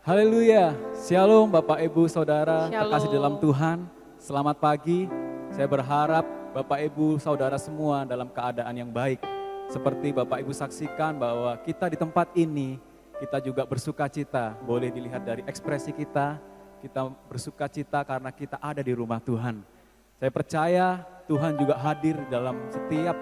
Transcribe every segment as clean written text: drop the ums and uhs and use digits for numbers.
Haleluya, Shalom Bapak Ibu Saudara, Shalom. terkasih dalam Tuhan. Selamat pagi, saya berharap Bapak Ibu Saudara semua dalam keadaan yang baik. Seperti Bapak Ibu saksikan bahwa kita di tempat ini, kita juga bersuka cita. Boleh dilihat dari ekspresi kita bersuka cita karena kita ada di rumah Tuhan. Saya percaya Tuhan juga hadir dalam setiap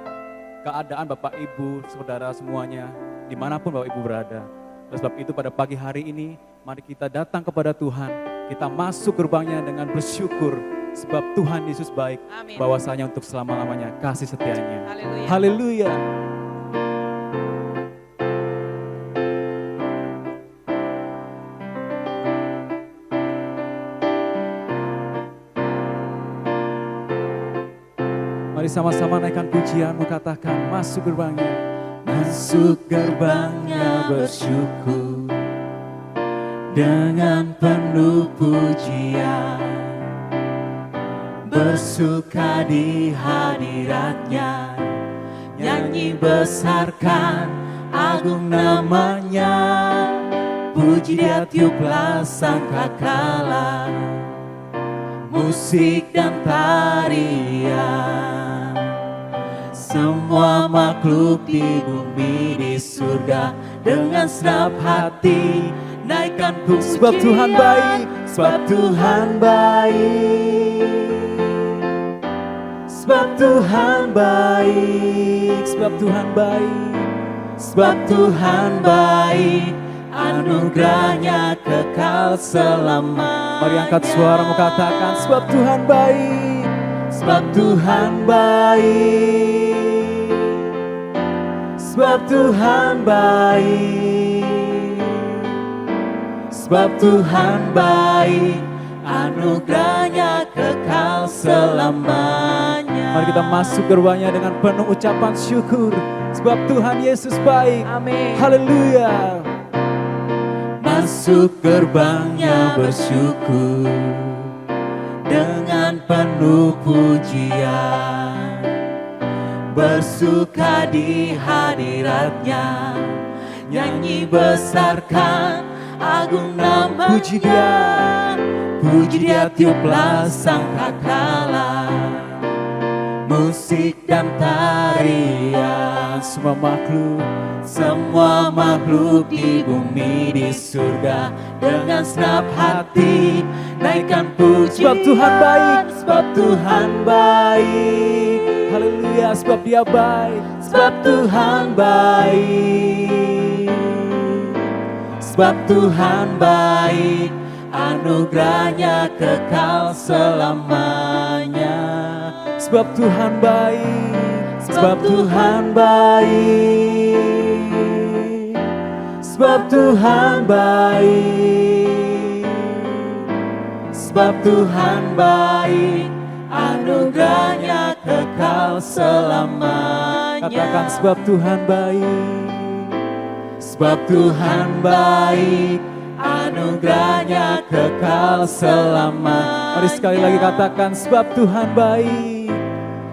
keadaan Bapak Ibu Saudara semuanya, dimanapun Bapak Ibu berada. Oleh sebab itu pada pagi hari ini, mari kita datang kepada Tuhan, kita masuk gerbangnya dengan bersyukur, sebab Tuhan Yesus baik, Amin. bahwasanya untuk selama-lamanya kasih setianya. Haleluya. Haleluya. Mari sama-sama naikkan pujianmu, katakan masuk gerbangnya. Masuk gerbangnya bersyukur dengan penuh pujian, bersuka di hadiratnya, nyanyi besarkan agung namanya, puji dia tiuplah sangkakala, musik dan tarian. Semua makhluk di bumi di surga dengan senap hati naikkan pujian. Sebab Tuhan baik, sebab Tuhan baik, sebab Tuhan baik, sebab Tuhan baik, sebab Tuhan baik, anugerahnya kekal selamanya. Mari angkat suaramu, katakan sebab Tuhan baik, sebab Tuhan baik, sebab Tuhan baik, sebab Tuhan baik, anugerahnya kekal selamanya. Mari kita masuk gerbangnya dengan penuh ucapan syukur, sebab Tuhan Yesus baik. Amin. Haleluya. Masuk gerbangnya bersyukur dengan penuh pujian, bersuka di hadiratnya, nyanyi besarkan agung nama. Puji dia, puji dia tiuplah sangkakala, musik dan tarian. Semua makhluk di bumi di surga dengan senap hati naikkan pujian. Sebab Tuhan baik, sebab Tuhan baik, haleluya, sebab dia baik, sebab Tuhan baik, sebab Tuhan baik, anugerahnya kekal selamanya. sebab Tuhan baik, sebab Tuhan baik, sebab Tuhan baik, sebab Tuhan baik, anugerahnya kekal selamanya. katakan sebab Tuhan baik, sebab Tuhan baik, anugerahnya kekal selamanya. mari sekali lagi katakan sebab Tuhan baik,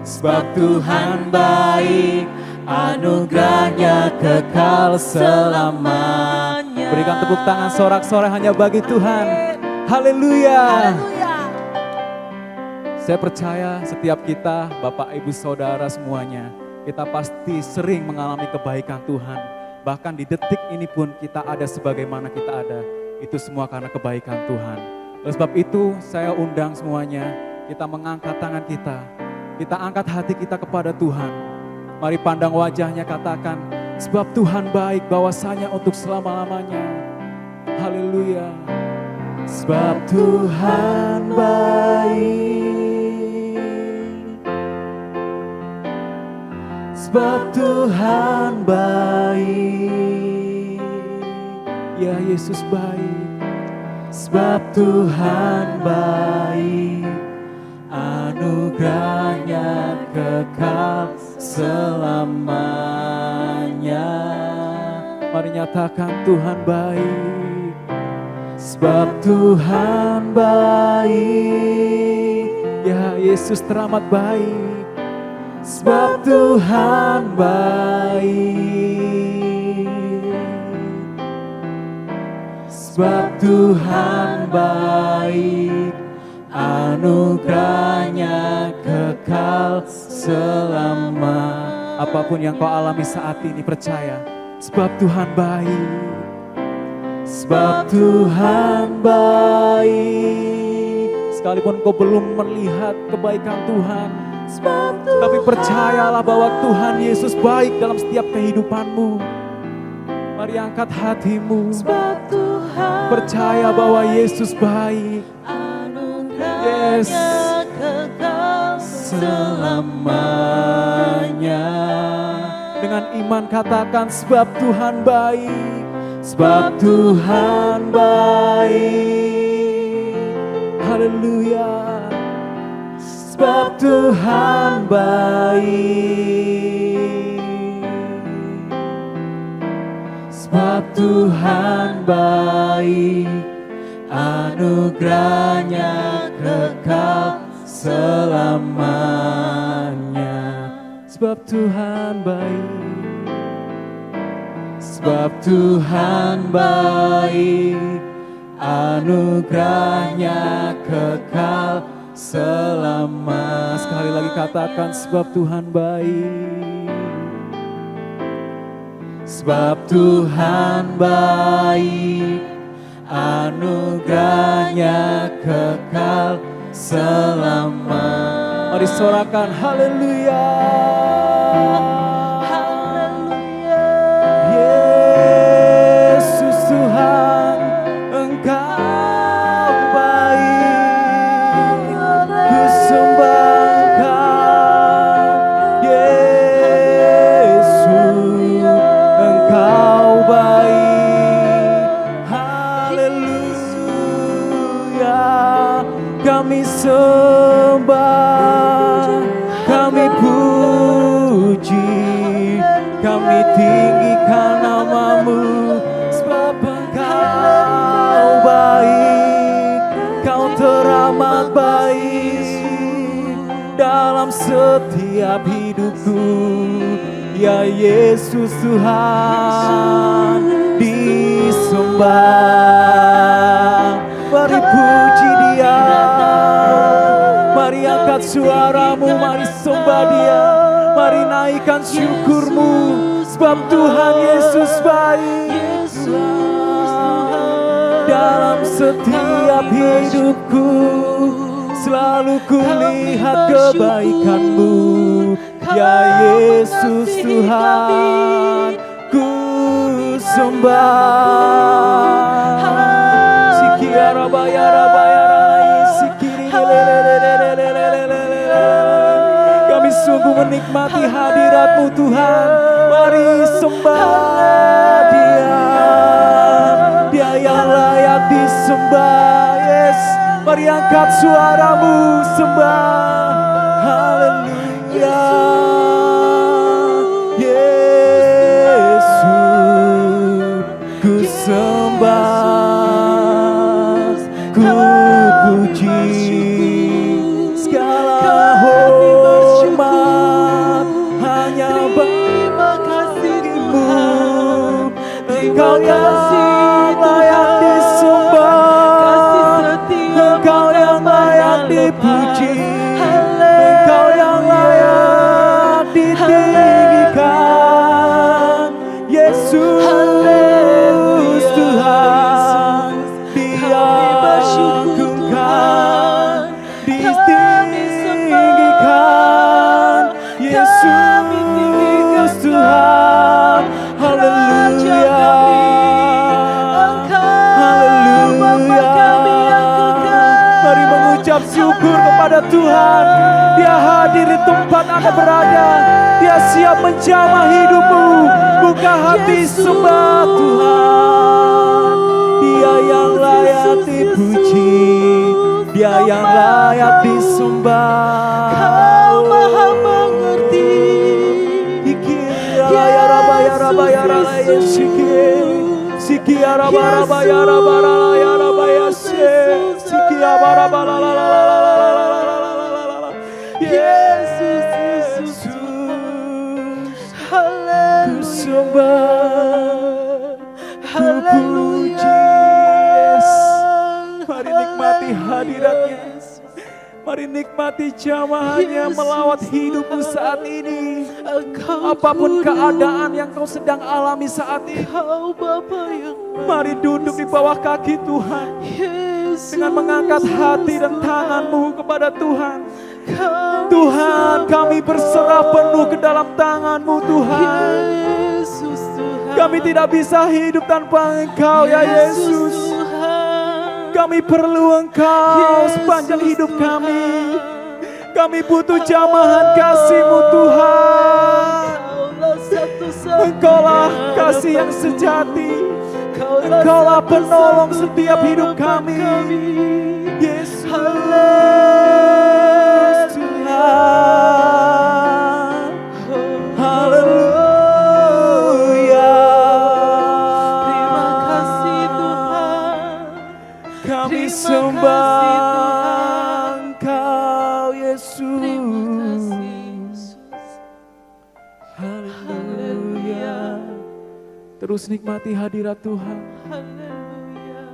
sebab Tuhan baik, anugerahnya kekal selamanya. berikan tepuk tangan sorak-sorai hanya bagi Tuhan. Haleluya. Saya percaya setiap kita, Bapak Ibu Saudara semuanya, kita pasti sering mengalami kebaikan Tuhan. Bahkan di detik ini pun kita ada sebagaimana kita ada. Itu semua karena kebaikan Tuhan. Oleh sebab itu saya undang semuanya, kita mengangkat tangan kita. Kita angkat hati kita kepada Tuhan. Mari pandang wajahnya, katakan sebab Tuhan baik, bahwasanya untuk selama-lamanya. Haleluya. Sebab Tuhan baik, sebab Tuhan baik, Ya Yesus baik, sebab Tuhan baik, anugerahnya kekal selamanya. mari nyatakan Tuhan baik. Sebab Tuhan baik, Ya Yesus teramat baik, sebab Tuhan baik, sebab Tuhan baik, anugerahnya kekal selama. Apapun yang kau alami saat ini, percaya, sebab Tuhan baik. Sebab Tuhan baik, Sekalipun kau belum melihat kebaikan Tuhan, sebab Tuhan tapi percayalah bahwa Tuhan Yesus baik dalam setiap kehidupanmu. Mari angkat hatimu, sebab Tuhan percaya bahwa Yesus baik. Yes. anugerahnya kekal selamanya. Dengan iman katakan, sebab Tuhan baik. Sebab Tuhan baik, Haleluya. sebab Tuhan baik, sebab Tuhan baik, anugerahnya kekal selamanya. Sebab Tuhan baik. Sebab Tuhan baik, anugerahnya kekal selama. Sekali lagi katakan, sebab Tuhan baik. Sebab Tuhan baik, anugerahnya kekal selama. Mari sorakan haleluya. Yesus Tuhan, Engkau baik. Ku sembah Engkau. Yesus, Engkau baik. Haleluya. Kami sembah, kami puji, kami tinggikan namamu, sebab Engkau baik, Kau teramat baik dalam setiap hidupku. Ya Yesus Tuhan, disembah. Mari puji Dia, mari angkat suaramu, mari sembah Dia, mari naikkan syukurmu, sebab Tuhan Yesus baik. Dalam setiap hidupku selalu kulihat kebaikan-Mu, ya Yesus Tuhan, ku sembah. Kami sungguh menikmati hadirat-Mu Tuhan. Mari sembah Dia, Dia yang layak disembah. Yes, mari angkat suaramu, sembah. Haleluya. Yesus, ku sembah, ku puji, segala hormat hanya bagi-Mu. Engkau yang layak disembah, Engkau yang layak dipuji, Engkau yang layak ditinggikan. Yesus Tuhan, diagungkan, ditinggikan. Yesus Tuhan, haleluya, haleluya. Mari mengucap syukur kepada Tuhan. Dia hadir di tempat Anda berada. Dia siap menjamah hidupmu. Buka hati, sembah Tuhan. Dia yang layak dipuji, Dia yang layak disembah. Kau maha mengerti. Yesus, Haleluya, ku sembah, ku puji. Mari nikmati hadiratnya. Mari nikmati jamahannya melawat hidupmu saat ini. Apapun keadaan yang kau sedang alami saat ini, mari duduk di bawah kaki Tuhan dengan mengangkat hati dan tanganmu kepada Tuhan. Tuhan, kami berserah penuh ke dalam tangan-Mu Tuhan. Kami tidak bisa hidup tanpa Engkau ya Yesus. Kami perlu Engkau sepanjang hidup kami. Kami butuh jamahan kasih-Mu Tuhan. Engkaulah kasih yang sejati. Engkaulah penolong setiap hidup kami. Yesus Tuhan. Haleluya. Terima kasih Tuhan. Kami sembah Engkau Yesus. Haleluya. Terus nikmati hadirat Tuhan. Haleluya.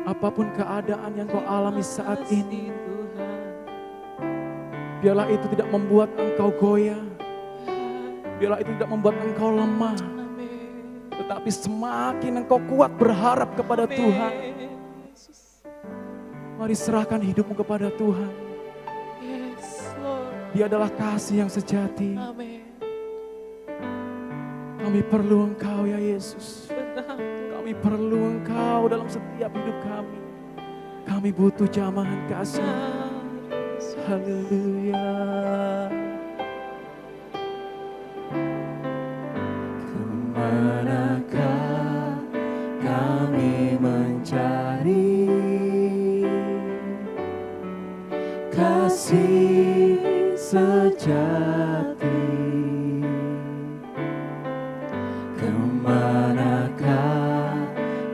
Apapun keadaan yang kau alami saat ini, Tuhan. biarlah itu tidak membuat engkau goyah. Biarlah itu tidak membuat engkau lemah. Amin. Tetapi semakin engkau kuat berharap kepada Tuhan. Yesus. Mari serahkan hidupmu kepada Tuhan. Yes, Lord. Dia adalah kasih yang sejati. Amin. Kami perlu Engkau ya Yesus. Benar. Kami perlu Engkau dalam setiap hidup kami. Kami butuh jamahan kasih. Haleluya. Kemanakah kami mencari kasih sejati? Kemanakah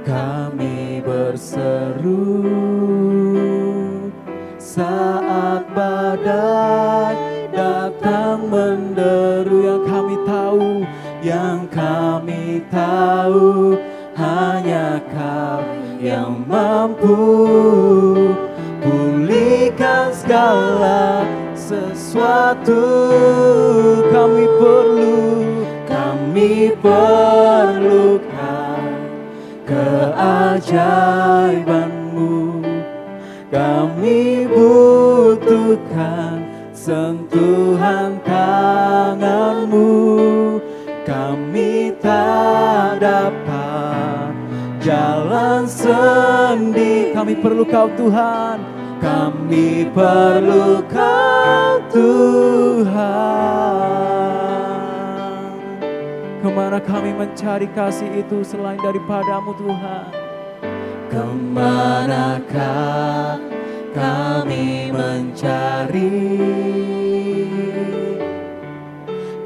kami berseru saat badai datang menderu? Yang kami tahu hanya Kau yang mampu pulihkan segala sesuatu. Kami perlukan keajaiban-Mu. Kami butuhkan sentuhan tangan-Mu. Kami tak dapat jalan sendiri. Kami perlu Kau Tuhan. Kami perlu Kau Tuhan. Kemana kami mencari kasih itu selain daripada-Mu Tuhan? Kemanakah kami mencari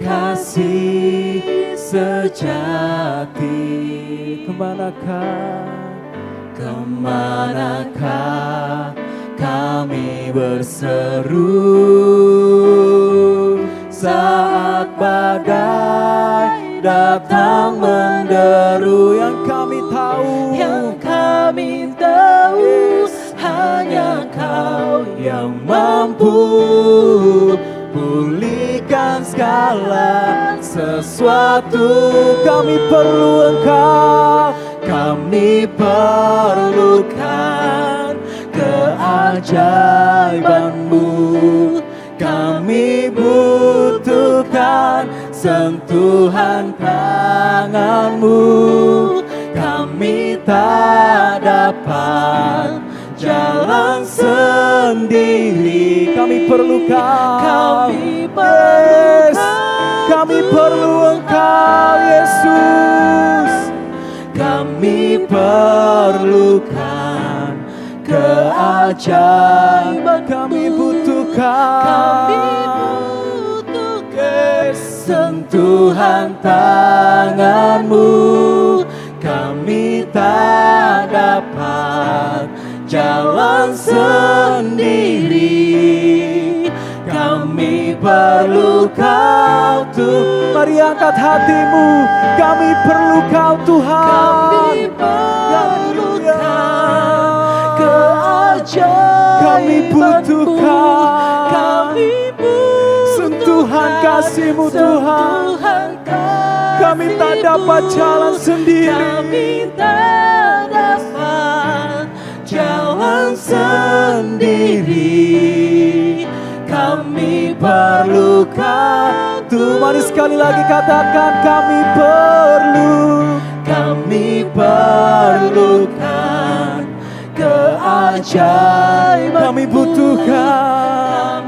kasih sejati? Kemanakah kami berseru saat badai datang menderu? Yang kami tahu hanya Kau yang mampu pulihkan segala sesuatu. Kami perlu Engkau. Kami perlukan keajaiban-Mu. Kami butuhkan sentuhan tangan-Mu. Kami tak dapat jalan sendiri. Kami perlu Kau. Kami perlu Engkau Yesus. Kami perlukan keajaiban. Kami butuhkan sentuhan tangan-Mu. Kami tak dapat jalan sendiri. Kami perlu Kau Tuhan. Mari angkat hatimu. Kami perlu Kau Tuhan. Kami perlukan kasih-Mu Tuhan. Kami tak dapat jalan sendiri. Kami tak dapat jalan sendiri. Kami perlukan Tuhan. Mari sekali lagi katakan, kami perlukan keajaiban. Kami butuhkan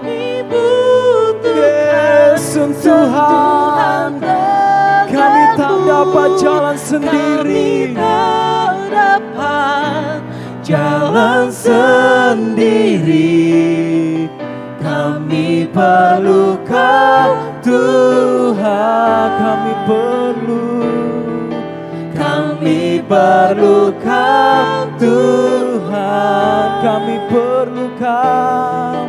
sentuhan. Kami tak dapat jalan sendiri. Kami tak dapat jalan sendiri. Kami perlukan Tuhan, kami perlukan Tuhan, kami perlukan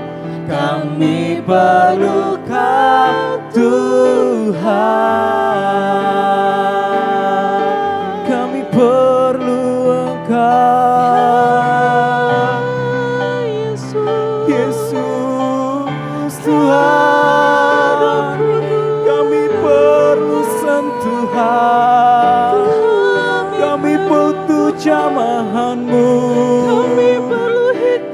Tuhan, kami perlu Engkau, Yesus Tuhan. Kami perlu sentuhan, kami butuh jamahan-Mu,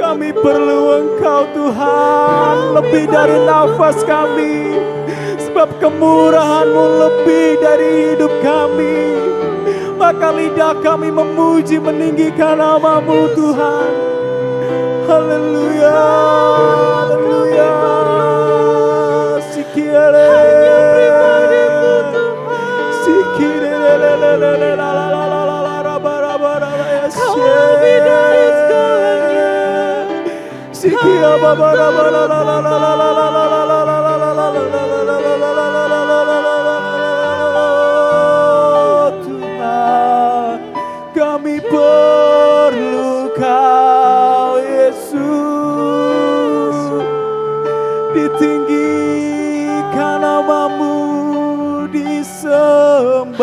kami perlu Engkau Tuhan, lebih dari nafas kami, sebab kemurahan-Mu lebih dari hidup kami. Maka lidah kami memuji meninggikan nama-Mu Tuhan. Haleluya, haleluya. Sikiere, Tuhan, kami perlu Kau Yesus. Ditinggikan nama-Mu, disembah,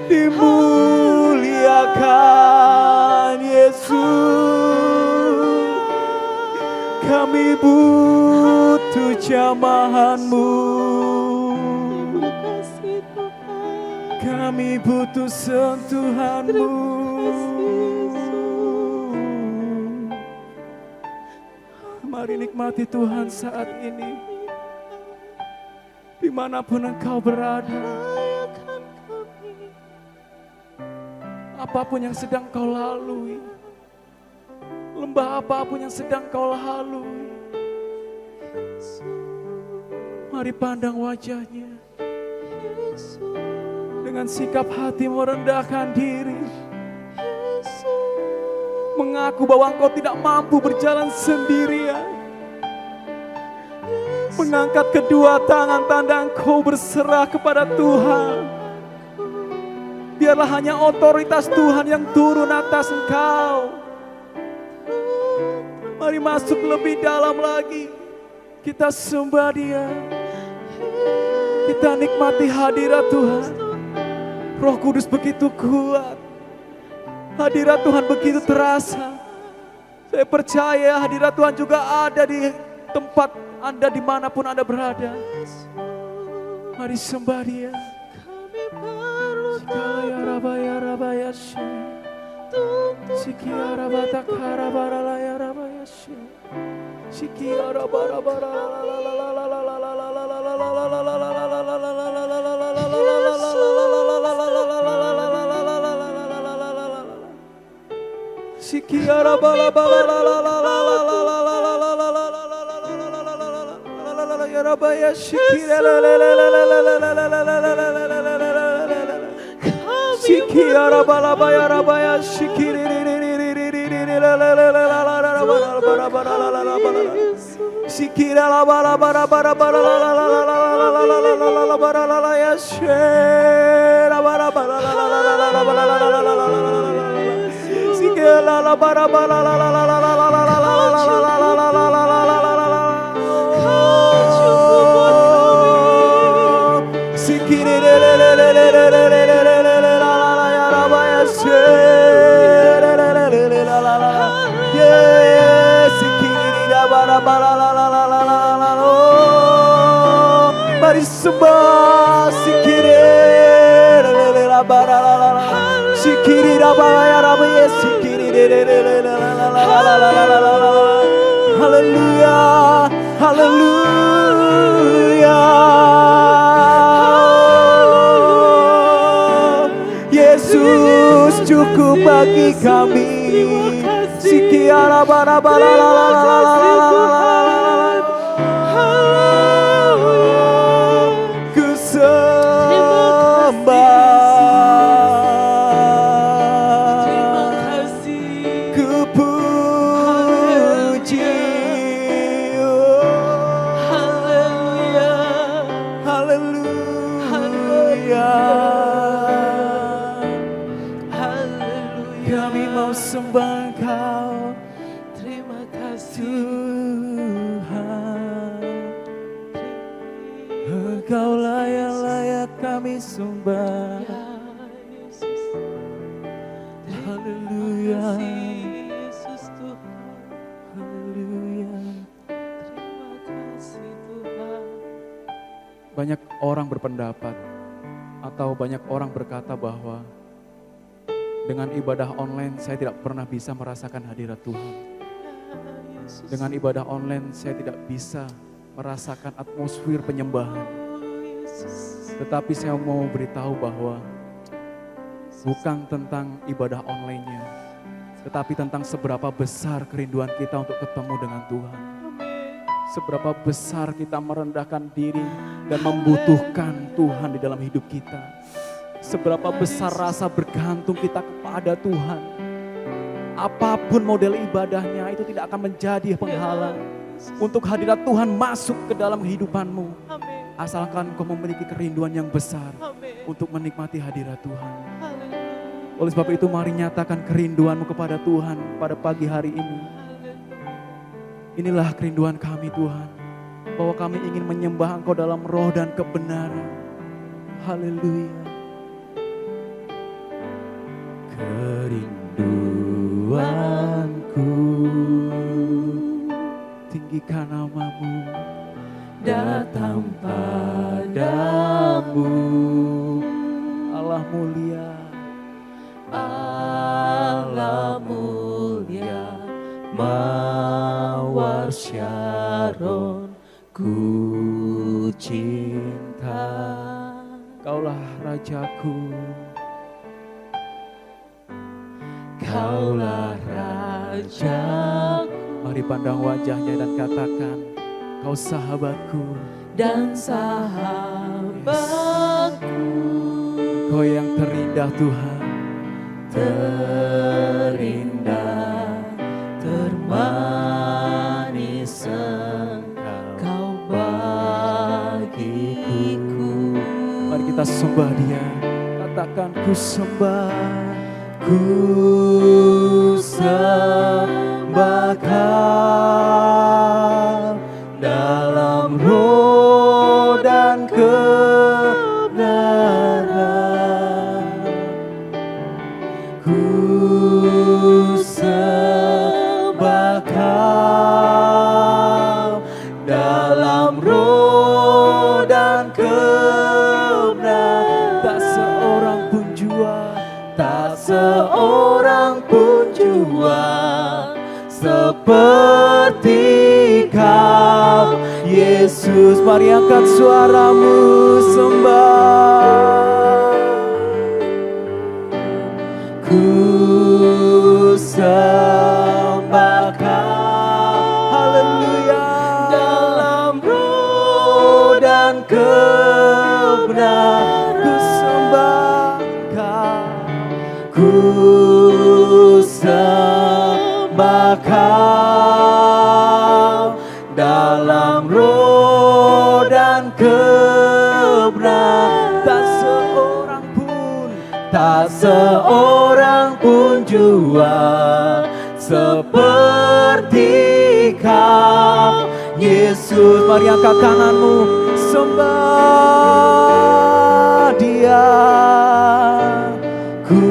dimuliakan Yesus. Kami butuh jamahan-Mu, kami butuh sentuhan-Mu. Mari nikmati Tuhan saat ini, dimanapun Engkau berada. Apapun yang sedang Kau lalui, lembah apapun yang sedang Kau lalui, mari pandang wajahnya dengan sikap hati merendahkan diri, mengaku bahwa Engkau tidak mampu berjalan sendirian, mengangkat kedua tangan tanda Engkau berserah kepada Tuhan. Biarlah hanya otoritas Tuhan yang turun atas Engkau. Mari masuk lebih dalam lagi, kita sembah Dia, kita nikmati hadirat Tuhan. Roh Kudus begitu kuat, hadirat Tuhan begitu terasa. Saya percaya hadirat Tuhan juga ada di tempat Anda dimanapun Anda berada. Mari sembah Dia. Sikaya rabaya rabaya shi, sikia rabata karabara laya rabaya shi, sikia rabara bara la la la la la la la la la la la la la la Haleluya, haleluya. Yesus cukup bagi kami. Ku sembah, ku puji. Haleluya. Kami mau sembah Engkau, Terima kasih Tuhan. Engkaulah yang layak kami sembah. ya Yesus. Haleluya. Yesus Tuhan. Haleluya. Terima kasih Tuhan. Banyak orang berpendapat atau banyak orang berkata bahwa dengan ibadah online saya tidak pernah bisa merasakan hadirat Tuhan. Ya Yesus. Dengan ibadah online saya tidak bisa merasakan atmosfer penyembahan. Oh, Yesus. Tetapi saya mau beritahu bahwa bukan tentang ibadah online-nya, tetapi tentang seberapa besar kerinduan kita untuk ketemu dengan Tuhan. Amin. Seberapa besar kita merendahkan diri dan membutuhkan Tuhan di dalam hidup kita. Seberapa besar rasa bergantung kita kepada Tuhan. Apapun model ibadahnya itu tidak akan menjadi penghalang untuk hadirat Tuhan masuk ke dalam kehidupanmu. Amin. Asalkan kau memiliki kerinduan yang besar Amin. untuk menikmati hadirat Tuhan. Haleluya. Oleh sebab itu mari nyatakan kerinduanmu kepada Tuhan pada pagi hari ini. Inilah kerinduan kami Tuhan, bahwa kami ingin menyembah Engkau dalam roh dan kebenaran. Haleluya. Kerinduanku, tinggikan namamu, datang padamu, Allah mulia. Allah mulia, Mawar Syaron, ku cinta. Kaulah Rajaku, Kaulah Rajaku mari pandang wajahnya dan katakan, Kau sahabatku, dan sahabatku, Kau yang terindah Tuhan, terindah, termanis Engkau bagiku. Mari kita sembah Dia, katakan ku sembah. Ku sembah Kau dalam roh dan kebenaran. Ku sembah Kau dalam roh dan kebenaran. Tak seorang pun jua, tak seorang pun jua seperti Kau, Yesus. Mari angkat suaramu sembah. Ku sembah Kau, haleluya, dalam roh dan kebenaran. Ku sembah Kau, ku sembah Kau dalam roh dan kebenaran. Tak seorang pun jua seperti Kau, Yesus. Mari angkat tanganmu, sembah Dia. Ku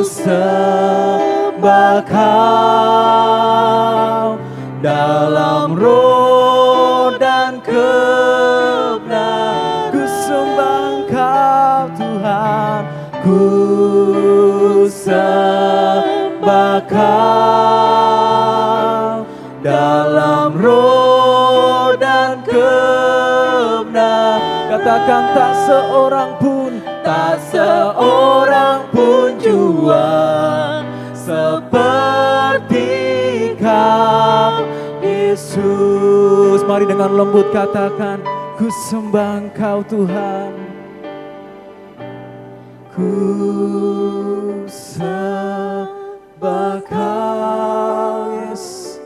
sembah Kau dalam roh dan kebenaran. Ku sembah Engkau Tuhan. Tuhan. Ku sembah Kau dalam roh dan kebenaran. Katakan tak seorang pun jua seperti Kau, Yesus. Mari dengan lembut katakan, ku sembah Engkau Tuhan. Ku sembah Kau, Yesus,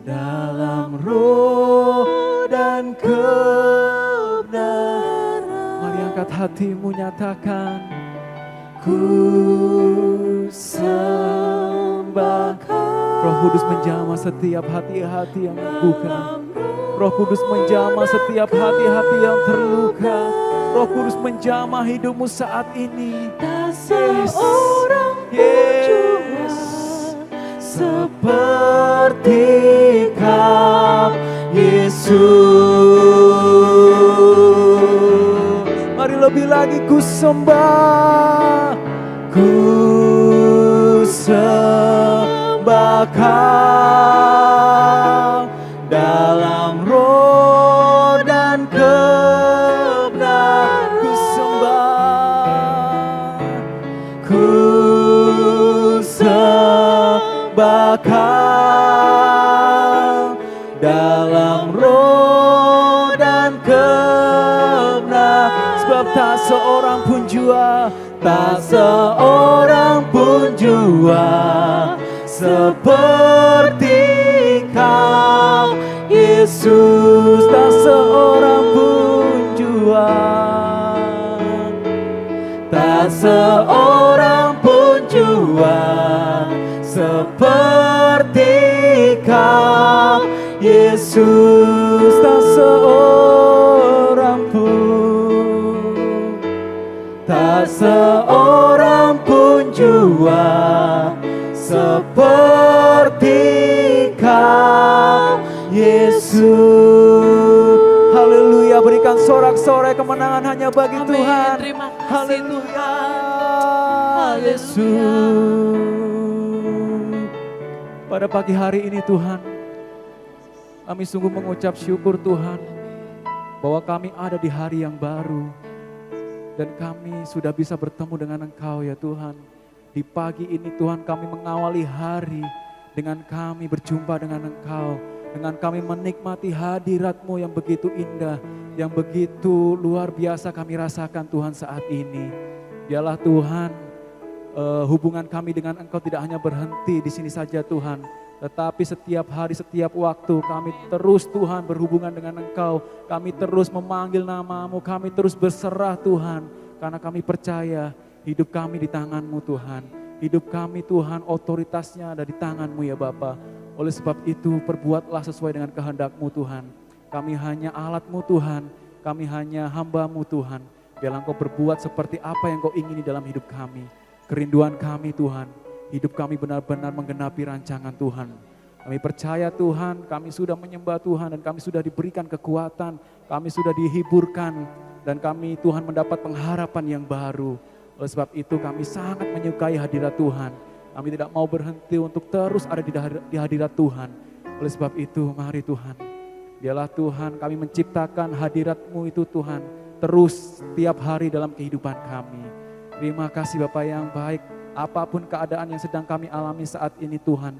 dalam roh dan kebenaran. Mari angkat hatimu, nyatakan, ku sembah Kau. Roh Kudus menjamah setiap hati-hati yang bukan. Roh Kudus menjamah setiap hati-hati yang terluka. Roh Kudus menjamah hidupmu saat ini. Tak seorang pun jua seperti Kau, Yesus. Mari lebih lagi, ku sembah, ku sembah Kau dalam roh dan kebenaran. Ku sembah, ku sembah Kau dalam roh dan kebenaran. Sebab tak seorang pun jua, tak seorang pun jua seperti Kau, Yesus. Tak seorang pun jua, tak seorang pun jua seperti Kau, Yesus. Tak seorang pun, tak seorang pun jua seperti Kau, Yesus. Haleluya, berikan sorak-sorai kemenangan hanya bagi Amin. Tuhan. Terima kasih Haleluya, Tuhan. Yesus. Pada pagi hari ini Tuhan, kami sungguh mengucap syukur Tuhan, bahwa kami ada di hari yang baru. Dan kami sudah bisa bertemu dengan Engkau ya Tuhan. Di pagi ini Tuhan, kami mengawali hari dengan kami berjumpa dengan Engkau. Dengan kami menikmati hadirat-Mu yang begitu indah, yang begitu luar biasa kami rasakan Tuhan saat ini. Biarlah Tuhan, hubungan kami dengan Engkau tidak hanya berhenti di sini saja Tuhan, tetapi setiap hari, setiap waktu kami terus Tuhan berhubungan dengan Engkau. Kami terus memanggil nama-Mu, kami terus berserah Tuhan. Karena kami percaya hidup kami di tangan-Mu Tuhan. Hidup kami Tuhan, otoritasnya ada di tangan-Mu ya Bapa. Oleh sebab itu perbuatlah sesuai dengan kehendak-Mu Tuhan. Kami hanya alat-Mu Tuhan, kami hanya hamba-Mu Tuhan. Biarlah Engkau berbuat seperti apa yang Engkau ingini dalam hidup kami. Kerinduan kami Tuhan, hidup kami benar-benar menggenapi rancangan Tuhan. Kami percaya Tuhan, kami sudah menyembah Tuhan dan kami sudah diberikan kekuatan, kami sudah dihiburkan dan kami Tuhan mendapat pengharapan yang baru. Oleh sebab itu kami sangat menyukai hadirat Tuhan. Kami tidak mau berhenti untuk terus ada di hadirat Tuhan. Oleh sebab itu mari Tuhan, biarlah Tuhan kami menciptakan hadirat-Mu itu Tuhan terus setiap hari dalam kehidupan kami. Terima kasih Bapa yang baik, apapun keadaan yang sedang kami alami saat ini Tuhan.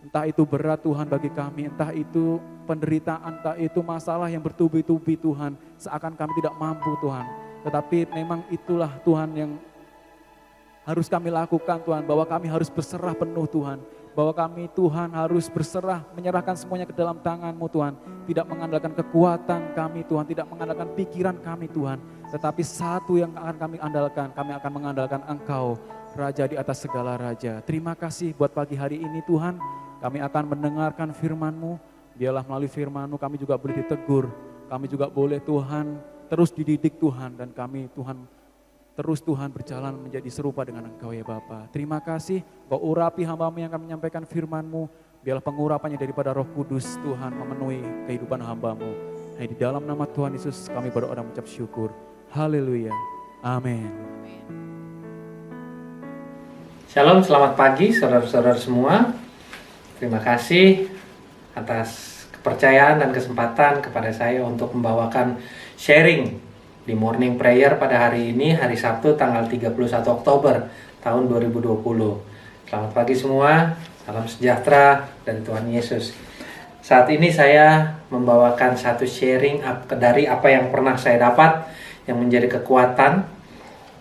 Entah itu berat Tuhan bagi kami, entah itu penderitaan, entah itu masalah yang bertubi-tubi Tuhan. Seakan kami tidak mampu Tuhan. Tetapi memang itulah Tuhan yang harus kami lakukan Tuhan, bahwa kami harus berserah penuh Tuhan. Bahwa kami Tuhan harus berserah, menyerahkan semuanya ke dalam tangan-Mu Tuhan. Tidak mengandalkan kekuatan kami Tuhan, tidak mengandalkan pikiran kami Tuhan. Tetapi satu yang akan kami andalkan, kami akan mengandalkan Engkau, Raja di atas segala Raja. Terima kasih buat pagi hari ini Tuhan, kami akan mendengarkan firman-Mu. Biarlah melalui firman-Mu kami juga boleh ditegur, kami juga boleh Tuhan terus dididik Tuhan. Dan kami Tuhan terus Tuhan berjalan menjadi serupa dengan Engkau ya Bapa. Terima kasih, Kau urapi hamba-Mu yang akan menyampaikan firman-Mu. Biarlah pengurapannya daripada Roh Kudus Tuhan memenuhi kehidupan hamba-Mu. Di dalam nama Tuhan Yesus kami berdoa dan mengucap syukur. Haleluya. Amin. Shalom, selamat pagi saudara-saudara semua. Terima kasih atas kepercayaan dan kesempatan kepada saya untuk membawakan sharing di morning prayer pada hari ini, hari Sabtu tanggal 31 Oktober tahun 2020. Selamat pagi semua, salam sejahtera dari Tuhan Yesus. Saat ini saya membawakan satu sharing dari apa yang pernah saya dapat, yang menjadi kekuatan,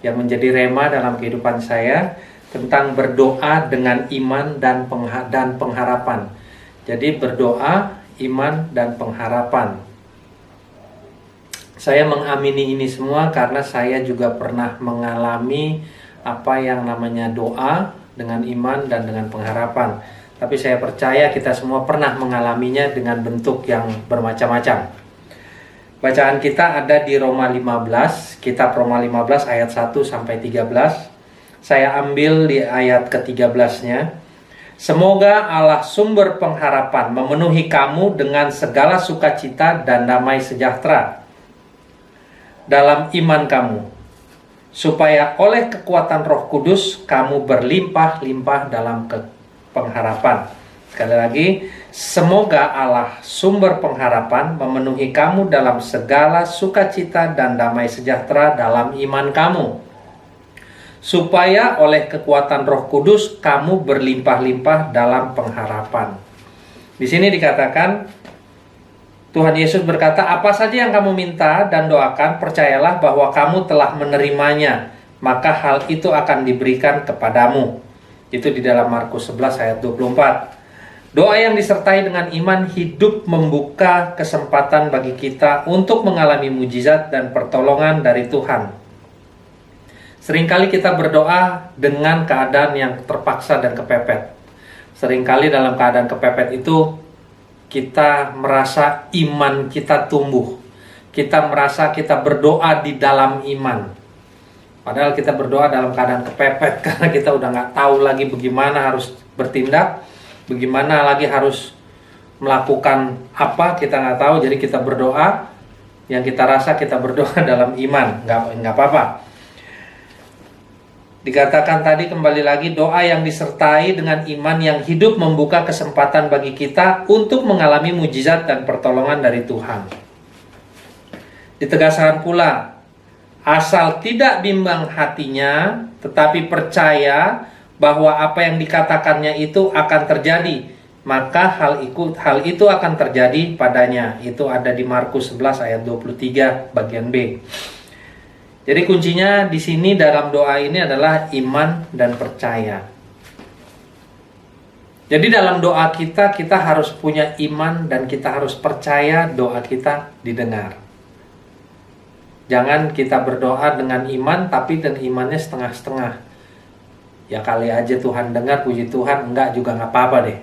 yang menjadi rema dalam kehidupan saya, tentang berdoa dengan iman dan pengharapan. Jadi berdoa, iman, dan pengharapan. Saya mengamini ini semua karena saya juga pernah mengalami apa yang namanya doa dengan iman dan dengan pengharapan. Tapi saya percaya kita semua pernah mengalaminya dengan bentuk yang bermacam-macam. Bacaan kita ada di Roma 15, kitab Roma 15 ayat 1 sampai 13. Saya ambil di ayat ke-13-nya. Semoga Allah sumber pengharapan memenuhi kamu dengan segala sukacita dan damai sejahtera dalam iman kamu, supaya oleh kekuatan Roh Kudus kamu berlimpah-limpah dalam pengharapan. Sekali lagi, semoga Allah sumber pengharapan memenuhi kamu dalam segala sukacita dan damai sejahtera dalam iman kamu, supaya oleh kekuatan Roh Kudus kamu berlimpah-limpah dalam pengharapan. Di sini dikatakan, Tuhan Yesus berkata, apa saja yang kamu minta dan doakan, percayalah bahwa kamu telah menerimanya, maka hal itu akan diberikan kepadamu. Itu di dalam Markus 11 ayat 24. Doa yang disertai dengan iman hidup membuka kesempatan bagi kita untuk mengalami mujizat dan pertolongan dari Tuhan. Seringkali kita berdoa dengan keadaan yang terpaksa dan kepepet. Seringkali dalam keadaan kepepet itu kita merasa iman kita tumbuh. Kita merasa kita berdoa di dalam iman. Padahal kita berdoa dalam keadaan kepepet karena kita udah nggak tahu lagi bagaimana harus bertindak, bagaimana lagi harus melakukan apa, kita nggak tahu. Jadi kita berdoa, yang kita rasa kita berdoa dalam iman, nggak apa-apa. Dikatakan tadi kembali lagi, doa yang disertai dengan iman yang hidup membuka kesempatan bagi kita untuk mengalami mujizat dan pertolongan dari Tuhan. Ditegaskan pula, asal tidak bimbang hatinya, tetapi percaya bahwa apa yang dikatakannya itu akan terjadi, maka hal itu akan terjadi padanya. Itu ada di Markus 11 ayat 23 bagian B. Jadi kuncinya di sini dalam doa ini adalah iman dan percaya. Jadi dalam doa kita harus punya iman dan kita harus percaya doa kita didengar. Jangan kita berdoa dengan iman tapi dengan imannya setengah-setengah. Ya kali aja Tuhan dengar, puji Tuhan, enggak juga nggak apa-apa deh.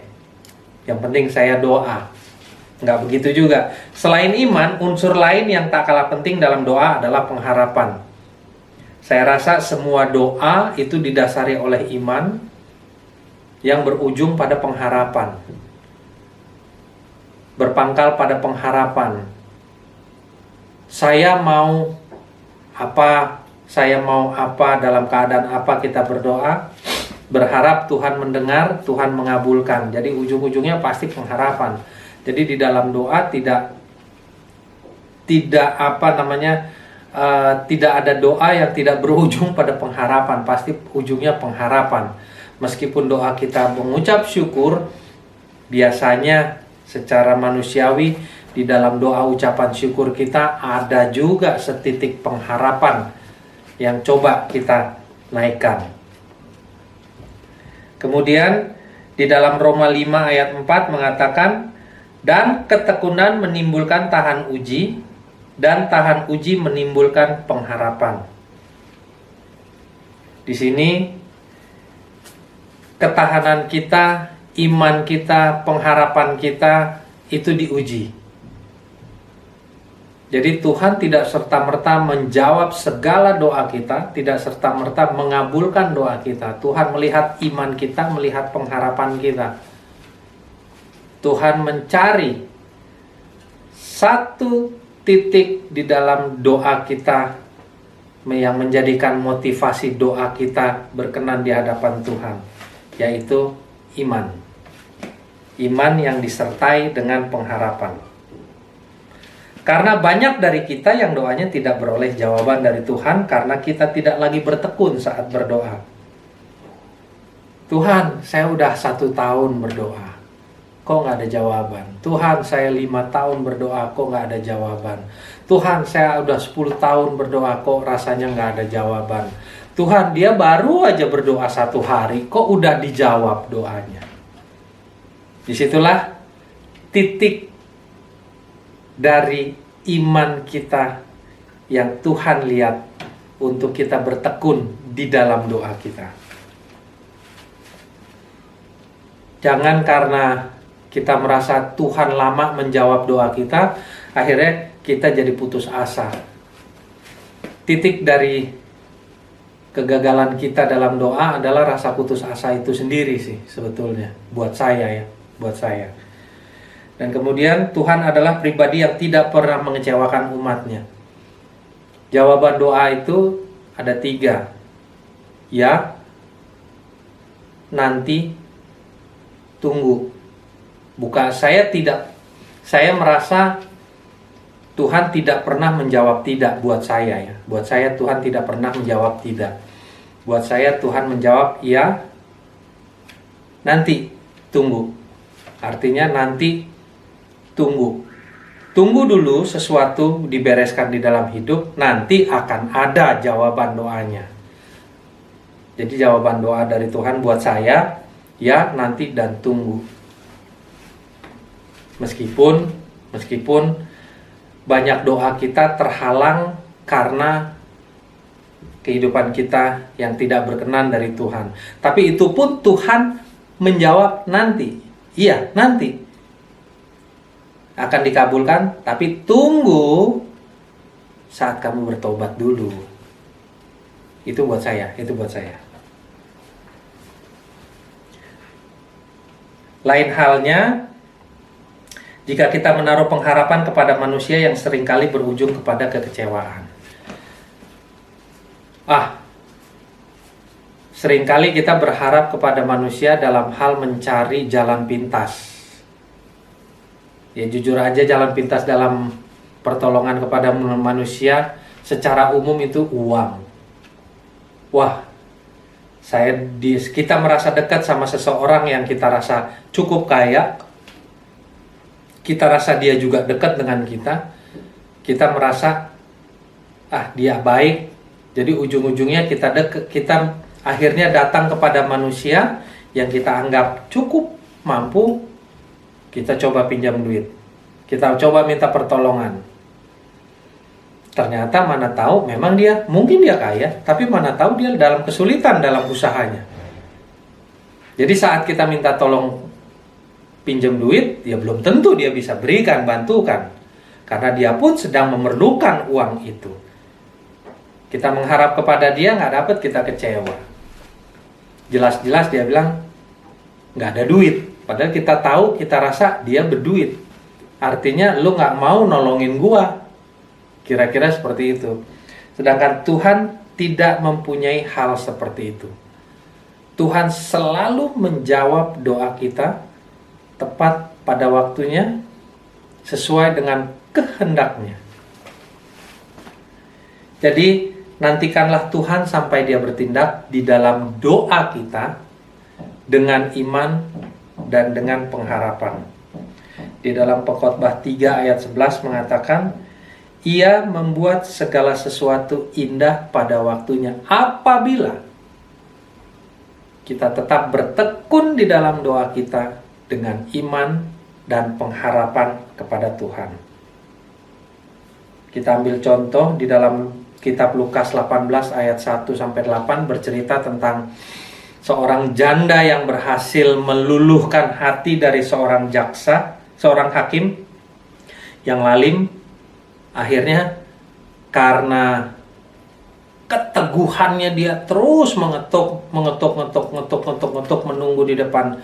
Yang penting saya doa. Enggak begitu juga. Selain iman, unsur lain yang tak kalah penting dalam doa adalah pengharapan. Saya rasa semua doa itu didasari oleh iman yang berujung pada pengharapan. Berpangkal pada pengharapan. Saya mau apa dalam keadaan apa kita berdoa, berharap Tuhan mendengar, Tuhan mengabulkan. Jadi ujung-ujungnya pasti pengharapan. Jadi di dalam doa tidak ada doa yang tidak berujung pada pengharapan, pasti ujungnya pengharapan. Meskipun doa kita mengucap syukur, biasanya secara manusiawi di dalam doa ucapan syukur kita ada juga setitik pengharapan yang coba kita naikkan. Kemudian di dalam Roma 5 ayat 4 mengatakan, dan ketekunan menimbulkan tahan uji, dan tahan uji menimbulkan pengharapan. Di sini ketahanan kita, iman kita, pengharapan kita itu diuji. Jadi Tuhan tidak serta-merta menjawab segala doa kita, tidak serta-merta mengabulkan doa kita. Tuhan melihat iman kita, melihat pengharapan kita. Tuhan mencari satu titik di dalam doa kita yang menjadikan motivasi doa kita berkenan di hadapan Tuhan, yaitu iman. Iman yang disertai dengan pengharapan. Karena banyak dari kita yang doanya tidak beroleh jawaban dari Tuhan karena kita tidak lagi bertekun saat berdoa. Tuhan, saya udah 1 tahun berdoa, kok nggak ada jawaban. Tuhan, saya 5 tahun berdoa, kok nggak ada jawaban. Tuhan, saya udah 10 tahun berdoa, kok rasanya nggak ada jawaban. Tuhan, dia baru aja berdoa 1 hari, kok udah dijawab doanya. Disitulah titik dari iman kita yang Tuhan lihat untuk kita bertekun di dalam doa kita. Jangan karena kita merasa Tuhan lama menjawab doa kita, akhirnya kita jadi putus asa. Titik dari kegagalan kita dalam doa adalah rasa putus asa itu sendiri sih sebetulnya, buat saya. Dan kemudian Tuhan adalah pribadi yang tidak pernah mengecewakan umatnya. Jawaban doa itu ada 3. Ya, nanti, tunggu. Saya merasa Tuhan tidak pernah menjawab tidak buat saya ya. Buat saya Tuhan tidak pernah menjawab tidak. Buat saya Tuhan menjawab ya, nanti, tunggu. Artinya nanti, tunggu. Tunggu dulu sesuatu dibereskan di dalam hidup, nanti akan ada jawaban doanya. Jadi jawaban doa dari Tuhan buat saya, ya, nanti, dan tunggu. Meskipun banyak doa kita terhalang karena kehidupan kita yang tidak berkenan dari Tuhan. Tapi itu pun Tuhan menjawab nanti. Iya, nanti akan dikabulkan, tapi tunggu saat kamu bertobat dulu. Itu buat saya. Lain halnya jika kita menaruh pengharapan kepada manusia yang seringkali berujung kepada kekecewaan. Seringkali kita berharap kepada manusia dalam hal mencari jalan pintas. Ya jujur aja, jalan pintas dalam pertolongan kepada manusia secara umum itu uang. Wah, kita merasa dekat sama seseorang yang kita rasa cukup kaya, kita rasa dia juga dekat dengan kita, kita merasa dia baik, jadi ujung-ujungnya kita akhirnya datang kepada manusia yang kita anggap cukup mampu, kita coba pinjam duit, kita coba minta pertolongan. Ternyata mana tahu memang mungkin dia kaya, tapi mana tahu dia dalam kesulitan dalam usahanya. Jadi saat kita minta tolong pinjam duit, ya belum tentu dia bisa berikan, bantukan. Karena dia pun sedang memerlukan uang itu. Kita mengharap kepada dia, nggak dapat, kita kecewa. Jelas-jelas dia bilang, nggak ada duit. Padahal kita tahu, kita rasa dia berduit. Artinya lu nggak mau nolongin gua. Kira-kira seperti itu. Sedangkan Tuhan tidak mempunyai hal seperti itu. Tuhan selalu menjawab doa kita tepat pada waktunya, sesuai dengan kehendaknya. Jadi nantikanlah Tuhan sampai dia bertindak di dalam doa kita dengan iman dan dengan pengharapan. Di dalam Pengkhotbah 3 ayat 11 mengatakan, Ia membuat segala sesuatu indah pada waktunya apabila kita tetap bertekun di dalam doa kita dengan iman dan pengharapan kepada Tuhan. Kita ambil contoh di dalam kitab Lukas 18 ayat 1-8 bercerita tentang seorang janda yang berhasil meluluhkan hati dari seorang hakim yang lalim. Akhirnya karena keteguhannya dia terus mengetuk menunggu di depan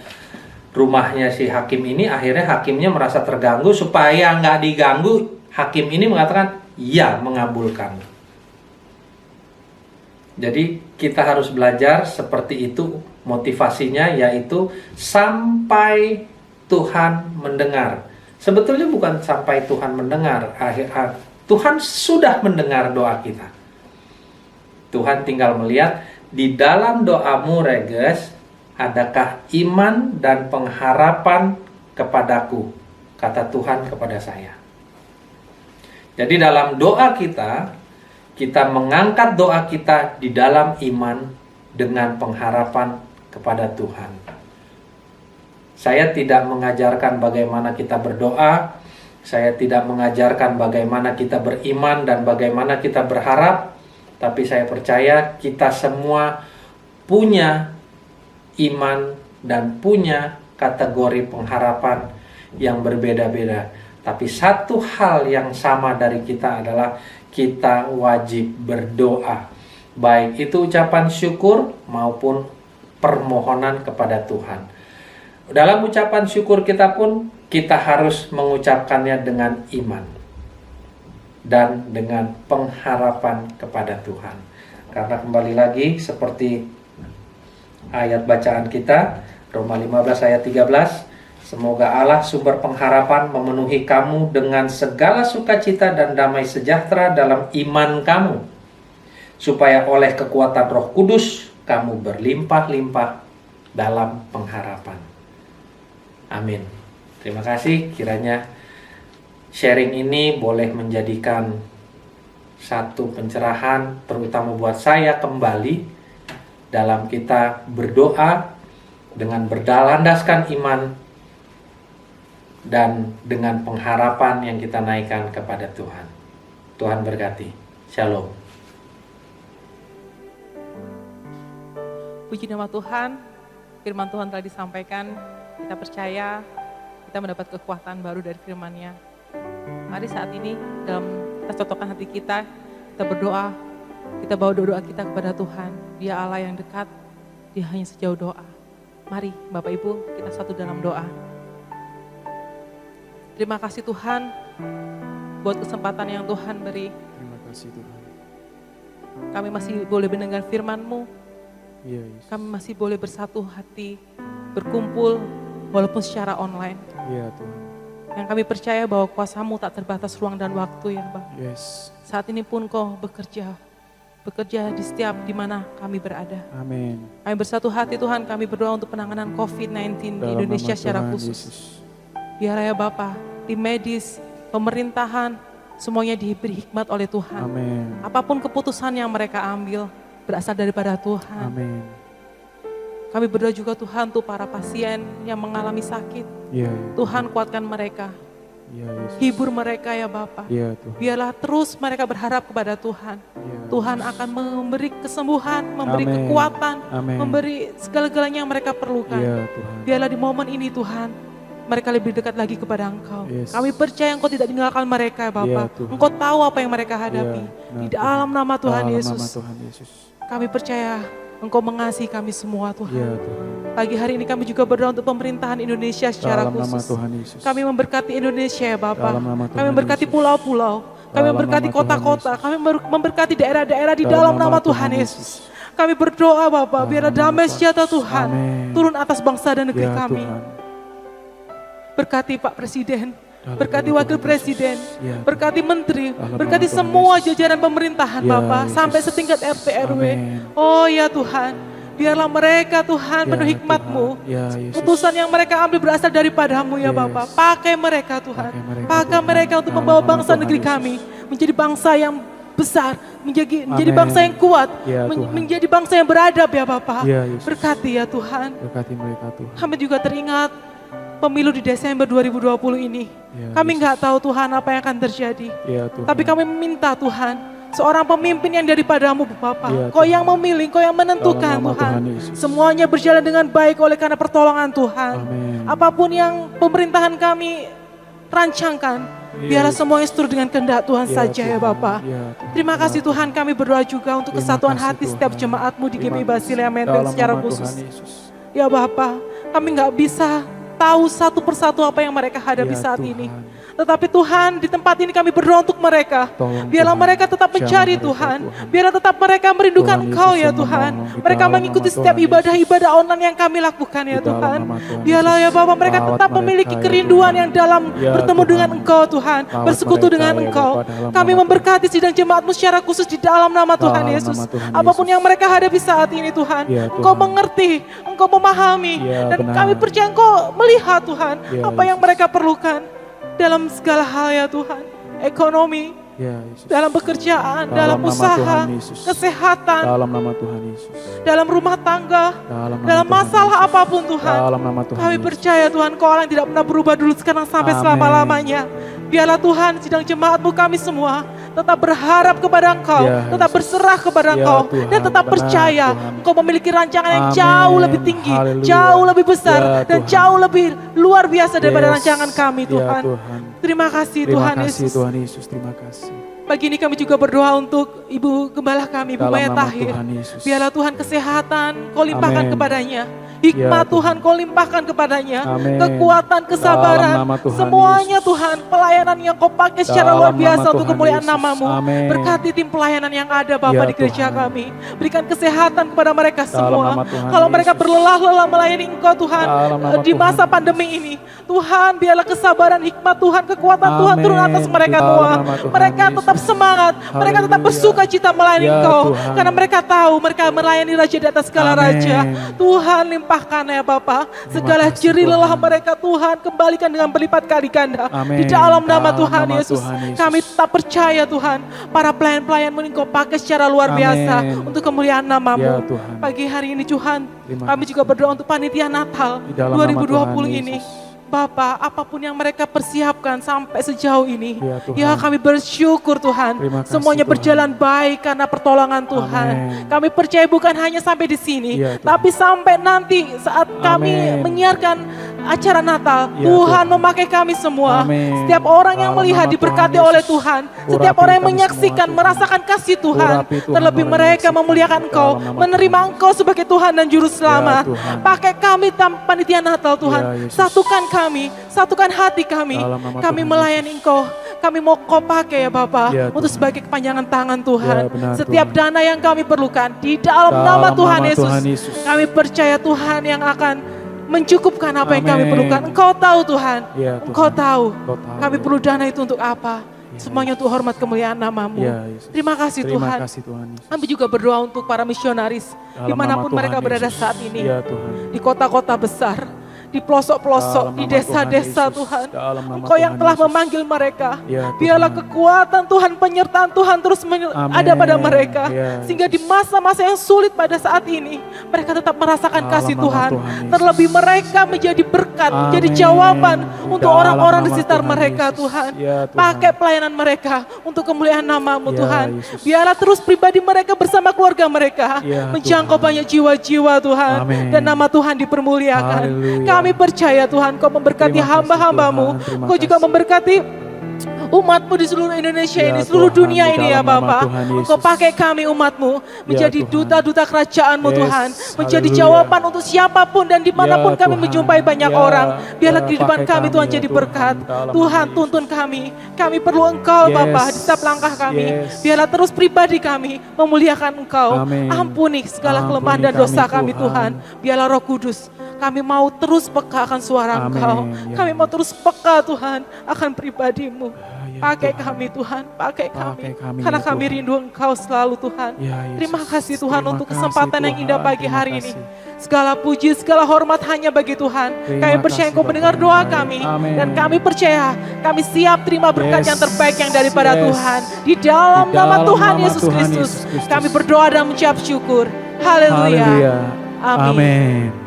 rumahnya si hakim ini, akhirnya hakimnya merasa terganggu. Supaya nggak diganggu, hakim ini mengatakan ya, mengabulkan. Jadi kita harus belajar seperti itu, motivasinya yaitu sampai Tuhan mendengar. Sebetulnya bukan sampai Tuhan mendengar, Tuhan sudah mendengar doa kita. Tuhan tinggal melihat di dalam doamu, Reges, adakah iman dan pengharapan kepadaku, kata Tuhan kepada saya. Jadi dalam doa kita mengangkat doa kita di dalam iman dengan pengharapan kepada Tuhan. Saya tidak mengajarkan bagaimana kita berdoa, saya tidak mengajarkan bagaimana kita beriman dan bagaimana kita berharap, tapi saya percaya kita semua punya iman dan punya kategori pengharapan yang berbeda-beda. Tapi satu hal yang sama dari kita adalah kita wajib berdoa. Baik itu ucapan syukur maupun permohonan kepada Tuhan. Dalam ucapan syukur kita pun kita harus mengucapkannya dengan iman dan dengan pengharapan kepada Tuhan. Karena kembali lagi seperti ayat bacaan kita, Roma 15 ayat 13, semoga Allah sumber pengharapan memenuhi kamu dengan segala sukacita dan damai sejahtera dalam iman kamu, supaya oleh kekuatan Roh Kudus kamu berlimpah-limpah dalam pengharapan. Amin. Terima kasih, kiranya sharing ini boleh menjadikan satu pencerahan terutama buat saya kembali dalam kita berdoa dengan berlandaskan iman dan dengan pengharapan yang kita naikkan kepada Tuhan. Tuhan berkati. Shalom. Puji nama Tuhan, firman Tuhan telah disampaikan, kita percaya kita mendapat kekuatan baru dari firman-Nya. Mari saat ini dalam kita cocokkan hati kita berdoa, kita bawa doa kita kepada Tuhan. Dia Allah yang dekat, Dia hanya sejauh doa. Mari Bapak Ibu, kita satu dalam doa. Terima kasih Tuhan buat kesempatan yang Tuhan beri. Terima kasih Tuhan. Kami masih boleh mendengar firman-Mu. Ya, Yesus. Kami masih boleh bersatu hati, berkumpul walaupun secara online. Ya Tuhan. Yang kami percaya bahwa kuasa-Mu tak terbatas ruang dan waktu ya Bang. Yes. Saat ini pun Kau bekerja di setiap di mana kami berada. Amin. Kami bersatu hati Tuhan, kami berdoa untuk penanganan COVID-19 di Dalam Indonesia nama secara Tuhan khusus. Yesus. Biar ya Bapa, tim medis, pemerintahan, semuanya diberi hikmat oleh Tuhan. Amin. Apapun keputusan yang mereka ambil, berasal daripada Tuhan. Amin. Kami berdoa juga Tuhan untuk para pasien yang mengalami sakit. Ya, Tuhan kuatkan mereka, ya Yesus. hibur mereka ya Bapa. Ya Tuhan. Biarlah terus mereka berharap kepada Tuhan. Ya, Tuhan akan memberi kesembuhan, memberi Amin. kekuatan, Amin. memberi segala-galanya yang mereka perlukan. Ya Tuhan. Biarlah di momen ini Tuhan, mereka lebih dekat lagi kepada Engkau. Yes. Kami percaya Engkau tidak tinggalkan mereka Bapa. Ya, Tuhan. Engkau tahu apa yang mereka hadapi. Ya, Di dalam nama Tuhan Dalam Yesus, nama Tuhan Yesus. kami percaya Engkau mengasihi kami semua Tuhan. Ya Tuhan. Pagi hari ini kami juga berdoa untuk pemerintahan Indonesia secara Dalam nama khusus. Tuhan Yesus. Kami memberkati Indonesia ya Bapak. Dalam nama Tuhan Kami memberkati Yesus. pulau-pulau. Kami Dalam memberkati nama Tuhan kota-kota. Yesus. Kami memberkati daerah-daerah di dalam nama Tuhan Yesus. Kami berdoa Bapak, biarlah Dalam damai nama sejahtera Yesus. Tuhan Amin. turun atas bangsa dan negeri Ya kami. Tuhan. Berkati Pak Presiden, Dalam berkati nama Wakil Tuhan Presiden, Yesus. Ya, berkati Menteri, Dalam berkati nama Tuhan semua Yesus. jajaran pemerintahan Ya, Bapak, Yesus. sampai setingkat RT RW. Amin. Oh ya Tuhan, biarlah mereka Tuhan Ya, penuh hikmat-Mu. Tuhan. Ya, Yesus. Putusan yang mereka ambil berasal daripada-Mu ya Yes. Bapak. Pakai mereka Tuhan. Pakai mereka, Pakai Tuhan. mereka untuk Dalam membawa nama bangsa Tuhan negeri Yesus. kami menjadi bangsa yang besar, menjadi Amin. bangsa yang kuat, Ya, Tuhan. menjadi bangsa yang beradab ya Bapak. Ya, Yesus. Berkati ya Tuhan. Berkati mereka Tuhan. Kami juga teringat pemilu di Desember 2020 ini. Ya, Kami Yesus. nggak tahu Tuhan apa yang akan terjadi. Ya Tuhan. Tapi kami meminta Tuhan, seorang pemimpin yang daripadamu Bapak. Ya, Kau Tuhan. yang memilih, Kau yang menentukan Dalam nama Tuhan. Tuhan Yesus. Semuanya berjalan dengan baik oleh karena pertolongan Tuhan. Amin. Apapun yang pemerintahan kami rancangkan, Ya, biarlah Yesus. semuanya seturut dengan kehendak Tuhan Ya, saja ya Tuhan. Bapak. Ya, Tuhan. Terima kasih Tuhan, kami berdoa juga untuk Terima kesatuan kasih, hati Tuhan. setiap jemaat-Mu di Terima GPI Basilia kasih. Menteng Dalam secara nama khusus. Tuhan Yesus. Ya Bapak, kami nggak bisa tahu satu persatu apa yang mereka hadapi Ya, saat Tuhan. ini. Tetapi Tuhan, di tempat ini kami berdoa untuk mereka. Tolong Biarlah Tuhan, mereka tetap mencari jamah mereka, Tuhan. Tuhan. Biarlah tetap mereka merindukan Tuhan Engkau Yesus ya yang Tuhan. menolong. Di Mereka dalam mengikuti nama setiap Tuhan ibadah-ibadah online yang kami lakukan ya Di dalam Tuhan. nama Tuhan Biarlah ya Yesus. Bapa, mereka Rawat tetap mereka memiliki ya kerinduan Tuhan. yang dalam Ya bertemu Tuhan. dengan Engkau Tuhan. Rawat Bersekutu mereka dengan ya Engkau. Bapa, dalam Kami nama memberkati sidang jemaatmu secara khusus di dalam nama Tuhan Dalam Yesus. nama Tuhan Apapun Yesus. yang mereka hadapi saat ini Tuhan. Ya Engkau Tuhan. mengerti, Engkau memahami. Ya, Dan benar. kami percaya Engkau melihat Tuhan. Ya, Apa yang Yesus. mereka perlukan. Dalam segala hal ya Tuhan. Ekonomi, Ya Yesus. dalam pekerjaan, Dalam dalam nama usaha, Tuhan Yesus. kesehatan, Dalam nama Tuhan Yesus. dalam rumah tangga, Dalam nama dalam Tuhan masalah Yesus. apapun Tuhan. Dalam nama Tuhan Kami Yesus. percaya Tuhan Kau orang yang tidak pernah berubah dulu sekarang sampai Amin. selama-lamanya. Biarlah Tuhan sidang jemaatmu kami semua tetap berharap kepada Engkau, Ya, tetap Yesus. berserah kepada Ya, Engkau, Tuhan, dan tetap benar, percaya Tuhan. Engkau memiliki rancangan yang Amin. jauh lebih tinggi, Haleluya. jauh lebih besar, Ya, dan Tuhan. jauh lebih luar biasa daripada Yes. rancangan kami Ya, Tuhan. Tuhan. Terima kasih Terima Tuhan kasih Yesus. Tuhan Yesus. Terima kasih. Pagi ini kami juga berdoa untuk Ibu Gembala kami, Ibu Dalam Maya nama Tahir. Tuhan Yesus. Biarlah Tuhan kesehatan Kau limpahkan Amin. kepadanya. Hikmat Ya, Tuhan Kau limpahkan kepadanya. Amin. Kekuatan, kesabaran. Dalam nama Tuhan Semuanya Yesus. Tuhan. Pelayanan yang Kau pakai secara Dalam luar nama biasa untuk Tuhan kemuliaan Yesus. namamu. Amin. Berkati tim pelayanan yang ada Bapak Ya, di gereja Tuhan. kami. Berikan kesehatan kepada mereka Dalam semua. nama Tuhan Kalau mereka Yesus. berlelah-lelah melayani Engkau Tuhan. Dalam nama Di Tuhan masa Yesus. pandemi ini. Tuhan biarlah kesabaran, hikmat Tuhan, kekuatan Tuhan Amin. turun atas mereka Dalam Tuhan. nama Tuhan Mereka Yesus. tetap semangat. Mereka tetap Haleluya. bersuka cita melayani Ya, Engkau. Tuhan. Karena mereka tahu mereka melayani Raja di atas segala Amin. raja. Tuhan limpahkan ya Bapa. Segala kasih, jerih Tuhan. lelah mereka Tuhan kembalikan dengan berlipat kali ganda. Amin. Di dalam nama Dalam Tuhan nama Yesus. Tuhan Yesus. Kami tetap percaya Tuhan. Para pelayan-pelayan-Mu ini Kau pakai secara luar Amin. biasa. Untuk kemuliaan namamu. Ya, Tuhan. Pagi hari ini Tuhan. Terima Kami juga berdoa untuk panitia Natal Di dalam nama 2020 Tuhan ini. Yesus. Bapak, apapun yang mereka persiapkan sampai sejauh ini. Ya, Tuhan. Ya kami bersyukur Tuhan. Terima kasih, Semuanya Tuhan. berjalan baik karena pertolongan Tuhan. Amin. Kami percaya bukan hanya sampai di sini. Ya, Tuhan. Tapi sampai nanti saat kami Amin. menyiarkan acara Natal. Ya, Tuhan Tuhan. memakai kami semua. Amin. Setiap orang yang Dalam melihat nama diberkati Tuhan oleh Yesus. Tuhan. Urapi Setiap orang yang kami menyaksikan, semua, Tuhan. merasakan kasih Tuhan. Urapi Tuhan Terlebih orang mereka yang memuliakan menyaksikan. Engkau. Dalam nama Menerima Tuhan. Engkau sebagai Tuhan dan Juru Selamat. Tuhan. Pakai kami panitia Natal Tuhan. Ya, Yesus. Satukan kami, satukan hati kami. Dalam nama Kami Tuhan melayani Engkau. Kami mau Kau pakai ya Bapa. Ya, Untuk Tuhan. sebagai kepanjangan tangan Tuhan. Ya, benar, Setiap Tuhan. dana yang kami perlukan. Di dalam Dalam nama nama Tuhan Yesus. Tuhan Yesus. Kami percaya Tuhan yang akan mencukupkan apa yang kami Amin. perlukan. Engkau tahu Tuhan. Ya, Tuhan. Engkau tahu. Engkau tahu. Kami perlu dana itu untuk apa. Ya, Semuanya untuk hormat kemuliaan namamu. Ya, Yesus. Terima kasih Terima Tuhan. kasih Tuhan Yesus. Kami juga berdoa untuk para misionaris. Dalam Dimanapun nama mereka Tuhan berada Yesus. saat ini. Ya, Tuhan. Di kota-kota besar. Di pelosok-pelosok, Dalam di nama desa-desa Tuhan Yesus. Tuhan. Dalam nama Engkau yang Tuhan telah Yesus. memanggil mereka. Ya, Tuhan. Biarlah kekuatan Tuhan, penyertaan Tuhan terus Amin. ada pada mereka. Ya, Sehingga di Yesus. masa-masa yang sulit pada saat ini, mereka tetap merasakan Dalam kasih nama Tuhan. Tuhan Yesus. Terlebih mereka menjadi berkat, menjadi Amin. jawaban Di untuk dalam orang-orang di nama sekitar Tuhan mereka Yesus. Tuhan. Ya, Tuhan. Pakai pelayanan mereka untuk kemuliaan namamu Ya, Tuhan. Yesus. Biarlah terus pribadi mereka bersama keluarga mereka. Ya, menjangkau Tuhan. banyak jiwa-jiwa Tuhan. Amin. Dan nama Tuhan dipermuliakan. Haleluya. Kami percaya Tuhan Kau memberkati Terima kasih, hamba-hambamu. Tuhan. Terima Kau juga kasih. memberkati umatmu di seluruh Indonesia Ya, ini, seluruh Tuhan, dunia di ini ya dalam nama Bapa. Tuhan Yesus. Engkau pakai kami umatmu menjadi Tuhan. duta-duta kerajaanmu Yes, Tuhan. Menjadi haleluya. jawaban untuk siapapun dan dimanapun Ya, kami Tuhan. menjumpai banyak Ya, orang. Biarlah ya, kehidupan pakai kami kami, Tuhan ya jadi Tuhan. berkat. Dalam Tuhan nama tuntun kami. Kami perlu Engkau Yes. Bapa di setiap langkah kami. Yes. Biarlah terus pribadi kami memuliakan Engkau. Amin. Ampuni segala Ampuni kelemahan dan kami, dosa kami Tuhan. Tuhan. Biarlah Roh Kudus kami mau terus peka akan suara Amin. Engkau. Ya. Kami mau terus peka Tuhan akan pribadimu. Ya, Pakai Tuhan. kami Tuhan, pakai kami. Pakai kami, Karena ya kami Tuhan. rindu Engkau selalu Tuhan. Ya, Yesus. Terima kasih Tuhan Terima untuk kasih, kesempatan yang indah Tuhan. pagi Terima hari ini. kasih. Segala puji, segala hormat hanya bagi Tuhan. Terima Kami percaya kasih, Engkau Bapa mendengar yang doa baik. kami. Amin. Dan kami percaya kami siap terima berkat Yes. yang terbaik yang daripada Yes. Tuhan. Di dalam Di nama dalam Tuhan nama Yesus Tuhan Kristus. Yesus Kristus. Kami berdoa dan mengucap syukur. Haleluya. Haleluya. Amin. Amin.